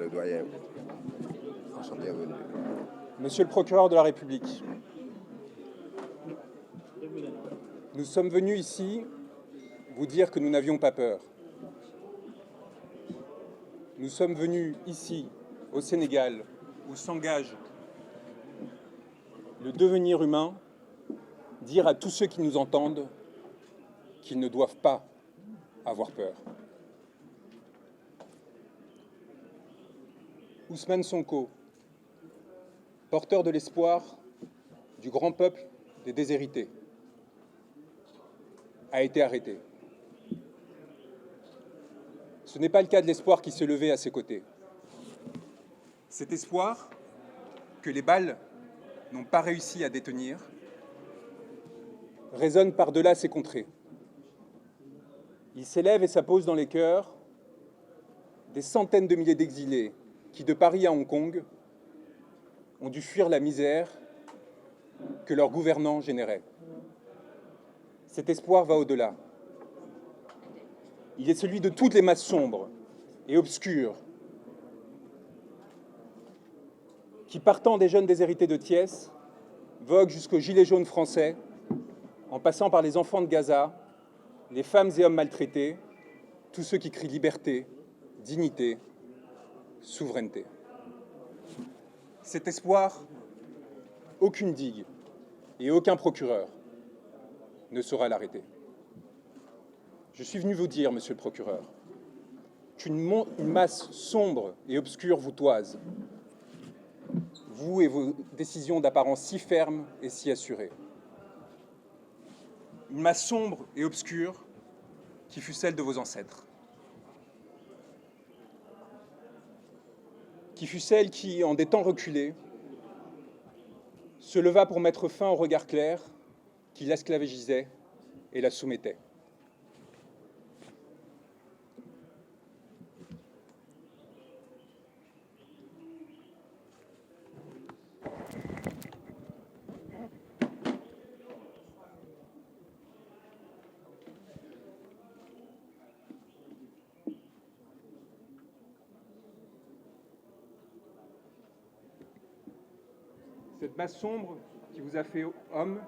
le doyen. Bienvenue. Monsieur le procureur de la République, nous sommes venus ici vous dire que nous n'avions pas peur. Nous sommes venus ici, au Sénégal, où s'engage le devenir humain, dire à tous ceux qui nous entendent qu'ils ne doivent pas avoir peur. Ousmane Sonko, porteur de l'espoir du grand peuple des déshérités, a été arrêté. Ce n'est pas le cas de l'espoir qui se levait à ses côtés. Cet espoir que les balles n'ont pas réussi à détenir résonne par-delà ces contrées. Il s'élève et s'appose dans les cœurs des centaines de milliers d'exilés qui, de Paris à Hong Kong, ont dû fuir la misère que leurs gouvernants généraient. Cet espoir va au-delà. Il est celui de toutes les masses sombres et obscures qui, partant des jeunes déshérités de Thiès, voguent jusqu'aux gilets jaunes français, en passant par les enfants de Gaza, les femmes et hommes maltraités, tous ceux qui crient liberté, dignité, souveraineté. Cet espoir, aucune digue et aucun procureur ne saura l'arrêter. Je suis venu vous dire, monsieur le procureur, qu'une masse sombre et obscure vous toise, vous et vos décisions d'apparence si fermes et si assurées. Une masse sombre et obscure qui fut celle de vos ancêtres. Qui fut celle qui, en des temps reculés, se leva pour mettre fin au regard clair qui l'esclavagisait et la soumettait. Cette masse sombre qui vous a fait homme,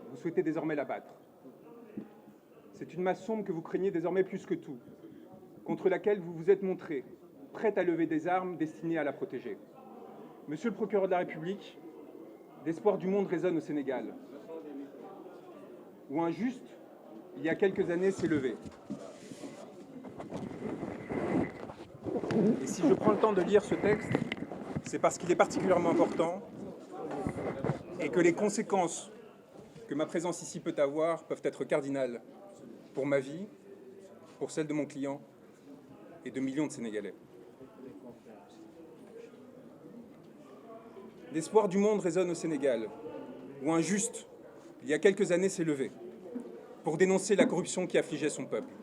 vous souhaitez désormais l'abattre. C'est une masse sombre que vous craignez désormais plus que tout, contre laquelle vous vous êtes montré, prête à lever des armes destinées à la protéger. Monsieur le procureur de la République, l'espoir du monde résonne au Sénégal, où un juste, il y a quelques années, s'est levé. Et si je prends le temps de lire ce texte, c'est parce qu'il est particulièrement important et que les conséquences que ma présence ici peut avoir peuvent être cardinales pour ma vie, pour celle de mon client et de millions de Sénégalais. L'espoir du monde résonne au Sénégal, où un juste, il y a quelques années, s'est levé pour dénoncer la corruption qui affligeait son peuple.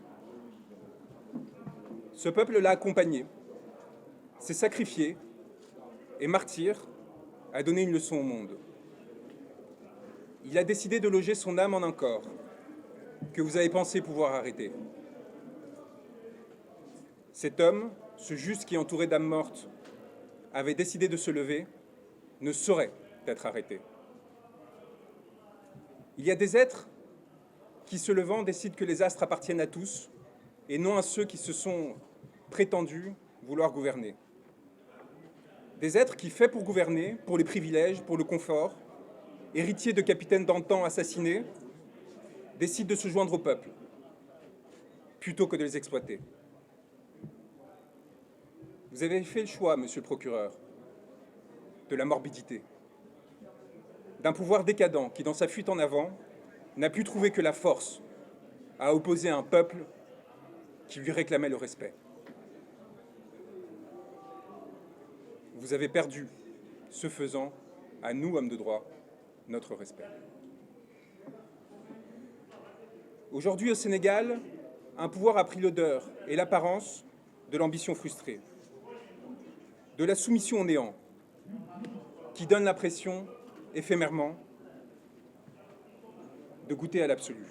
Ce peuple l'a accompagné, s'est sacrifié et martyr a donné une leçon au monde. Il a décidé de loger son âme en un corps que vous avez pensé pouvoir arrêter. Cet homme, ce juste qui, entouré d'âmes mortes, avait décidé de se lever, ne saurait être arrêté. Il y a des êtres qui, se levant, décident que les astres appartiennent à tous et non à ceux qui se sont prétendus vouloir gouverner. Des êtres qui, faits pour gouverner, pour les privilèges, pour le confort, héritiers de capitaines d'antan assassinés, décident de se joindre au peuple, plutôt que de les exploiter. Vous avez fait le choix, monsieur le procureur, de la morbidité, d'un pouvoir décadent qui, dans sa fuite en avant, n'a pu trouver que la force à opposer un peuple qui lui réclamait le respect. Vous avez perdu, ce faisant, à nous, hommes de droit, notre respect. Aujourd'hui, au Sénégal, un pouvoir a pris l'odeur et l'apparence de l'ambition frustrée, de la soumission au néant, qui donne l'impression, éphémèrement, de goûter à l'absolu.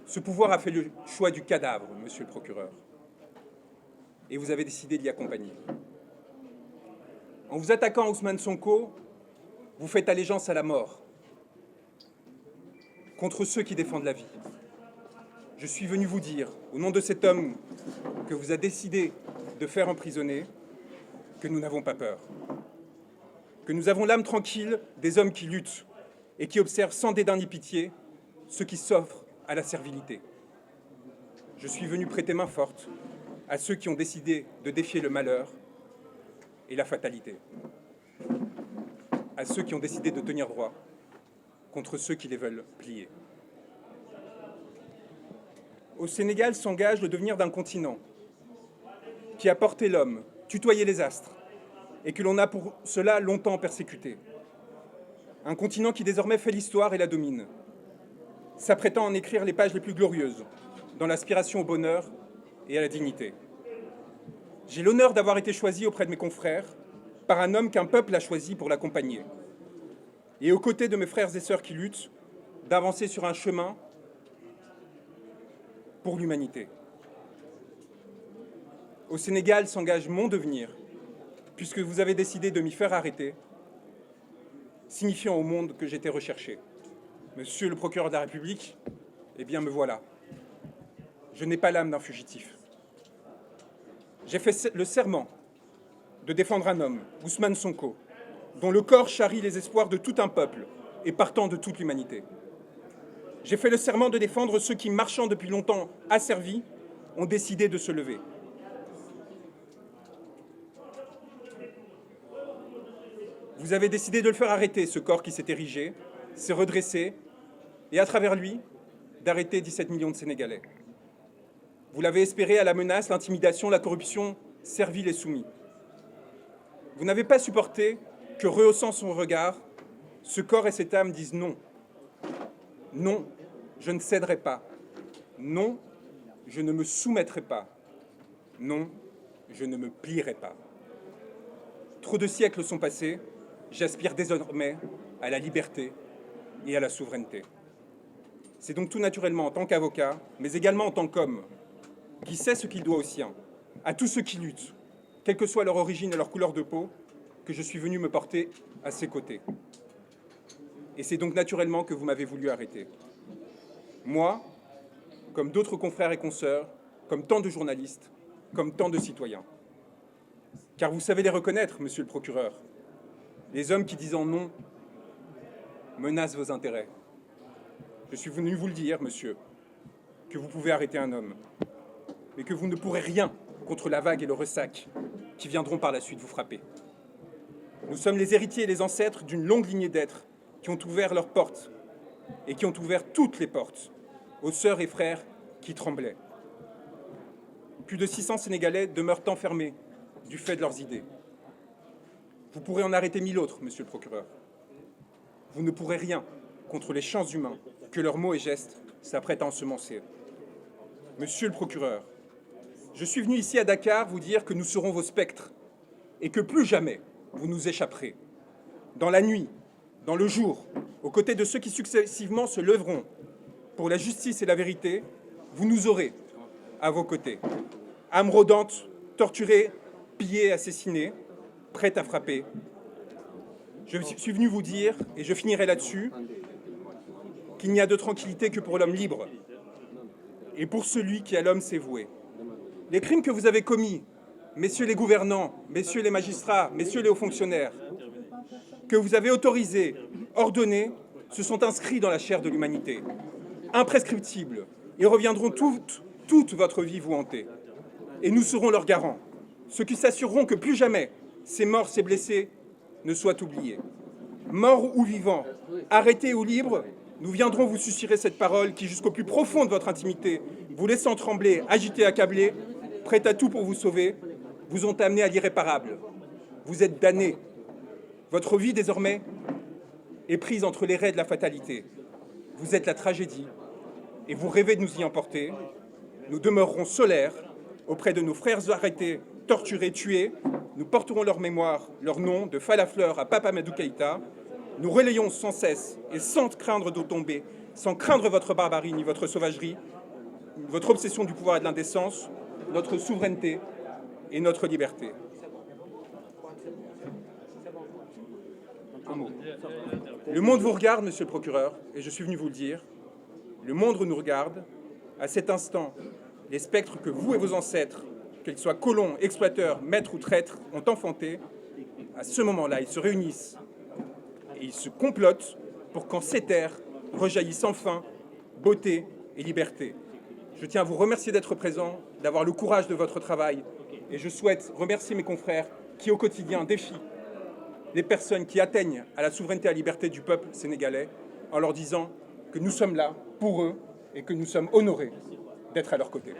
Ce pouvoir a fait le choix du cadavre, monsieur le procureur. et vous avez décidé de l'y accompagner. En vous attaquant à Ousmane Sonko, vous faites allégeance à la mort, contre ceux qui défendent la vie. Je suis venu vous dire, au nom de cet homme que vous avez décidé de faire emprisonner, que nous n'avons pas peur, que nous avons l'âme tranquille des hommes qui luttent et qui observent sans dédain ni pitié ceux qui s'offrent à la servilité. Je suis venu prêter main forte à ceux qui ont décidé de défier le malheur et la fatalité, à ceux qui ont décidé de tenir droit contre ceux qui les veulent plier. Au Sénégal s'engage le devenir d'un continent qui a porté l'homme, tutoyé les astres, et que l'on a pour cela longtemps persécuté. Un continent qui désormais fait l'histoire et la domine, s'apprêtant à en écrire les pages les plus glorieuses, dans l'aspiration au bonheur et à la dignité. J'ai l'honneur d'avoir été choisi auprès de mes confrères par un homme qu'un peuple a choisi pour l'accompagner. Et aux côtés de mes frères et sœurs qui luttent, d'avancer sur un chemin pour l'humanité. Au Sénégal s'engage mon devenir, puisque vous avez décidé de m'y faire arrêter, signifiant au monde que j'étais recherché. Monsieur le procureur de la République, eh bien me voilà. Je n'ai pas l'âme d'un fugitif. J'ai fait le serment de défendre un homme, Ousmane Sonko, dont le corps charrie les espoirs de tout un peuple et partant de toute l'humanité. J'ai fait le serment de défendre ceux qui, marchant depuis longtemps asservis, ont décidé de se lever. Vous avez décidé de le faire arrêter, ce corps qui s'est érigé, s'est redressé, et à travers lui, d'arrêter 17 millions de Sénégalais. Vous l'avez espéré à la menace, l'intimidation, la corruption, servile et soumis. Vous n'avez pas supporté que, rehaussant son regard, ce corps et cette âme disent non. Non, je ne céderai pas. Non, je ne me soumettrai pas. Non, je ne me plierai pas. Trop de siècles sont passés, j'aspire désormais à la liberté et à la souveraineté. C'est donc tout naturellement en tant qu'avocat, mais également en tant qu'homme, qui sait ce qu'il doit aux siens, à tous ceux qui luttent, quelle que soit leur origine et leur couleur de peau, que je suis venu me porter à ses côtés. Et c'est donc naturellement que vous m'avez voulu arrêter. Moi, comme d'autres confrères et consoeurs, comme tant de journalistes, comme tant de citoyens. Car vous savez les reconnaître, monsieur le procureur. Les hommes qui, disant non, menacent vos intérêts. Je suis venu vous le dire, monsieur, que vous pouvez arrêter un homme, mais que vous ne pourrez rien contre la vague et le ressac qui viendront par la suite vous frapper. Nous sommes les héritiers et les ancêtres d'une longue lignée d'êtres qui ont ouvert leurs portes et qui ont ouvert toutes les portes aux sœurs et frères qui tremblaient. Plus de 600 Sénégalais demeurent enfermés du fait de leurs idées. Vous pourrez en arrêter 1000 autres, monsieur le procureur. Vous ne pourrez rien contre les champs humains que leurs mots et gestes s'apprêtent à ensemencer. Monsieur le procureur, je suis venu ici à Dakar vous dire que nous serons vos spectres et que plus jamais vous nous échapperez. Dans la nuit, dans le jour, aux côtés de ceux qui successivement se lèveront pour la justice et la vérité, vous nous aurez à vos côtés. Âme rôdante, torturée, pillée, assassinée, prête à frapper. Je suis venu vous dire, et je finirai là-dessus, qu'il n'y a de tranquillité que pour l'homme libre et pour celui qui à l'homme s'est voué. Les crimes que vous avez commis, messieurs les gouvernants, messieurs les magistrats, messieurs les hauts fonctionnaires, que vous avez autorisés, ordonnés, se sont inscrits dans la chair de l'humanité, imprescriptibles, et reviendront toute votre vie vous hanter. Et nous serons leurs garants, ceux qui s'assureront que plus jamais ces morts, ces blessés ne soient oubliés. Morts ou vivants, arrêtés ou libres, nous viendrons vous susurrer cette parole qui, jusqu'au plus profond de votre intimité, vous laissant trembler, agité, accablé, prêt à tout pour vous sauver, vous ont amené à l'irréparable. Vous êtes damnés. Votre vie, désormais, est prise entre les raies de la fatalité. Vous êtes la tragédie, et vous rêvez de nous y emporter. Nous demeurerons solaires auprès de nos frères arrêtés, torturés, tués. Nous porterons leur mémoire, leur nom, de Falafleur à Papa Madou Keïta. Nous relayons sans cesse et sans craindre d'eau tomber, sans craindre votre barbarie ni votre sauvagerie, votre obsession du pouvoir et de l'indécence, notre souveraineté, et notre liberté. Un mot. Le monde vous regarde, monsieur le procureur, et je suis venu vous le dire. Le monde nous regarde. À cet instant, les spectres que vous et vos ancêtres, qu'ils soient colons, exploiteurs, maîtres ou traîtres, ont enfantés, à ce moment-là, ils se réunissent et ils se complotent pour qu'en ces terres rejaillissent enfin beauté et liberté. Je tiens à vous remercier d'être présent, d'avoir le courage de votre travail, et je souhaite remercier mes confrères qui, au quotidien, défient les personnes qui atteignent à la souveraineté et à la liberté du peuple sénégalais, en leur disant que nous sommes là pour eux et que nous sommes honorés d'être à leur côté.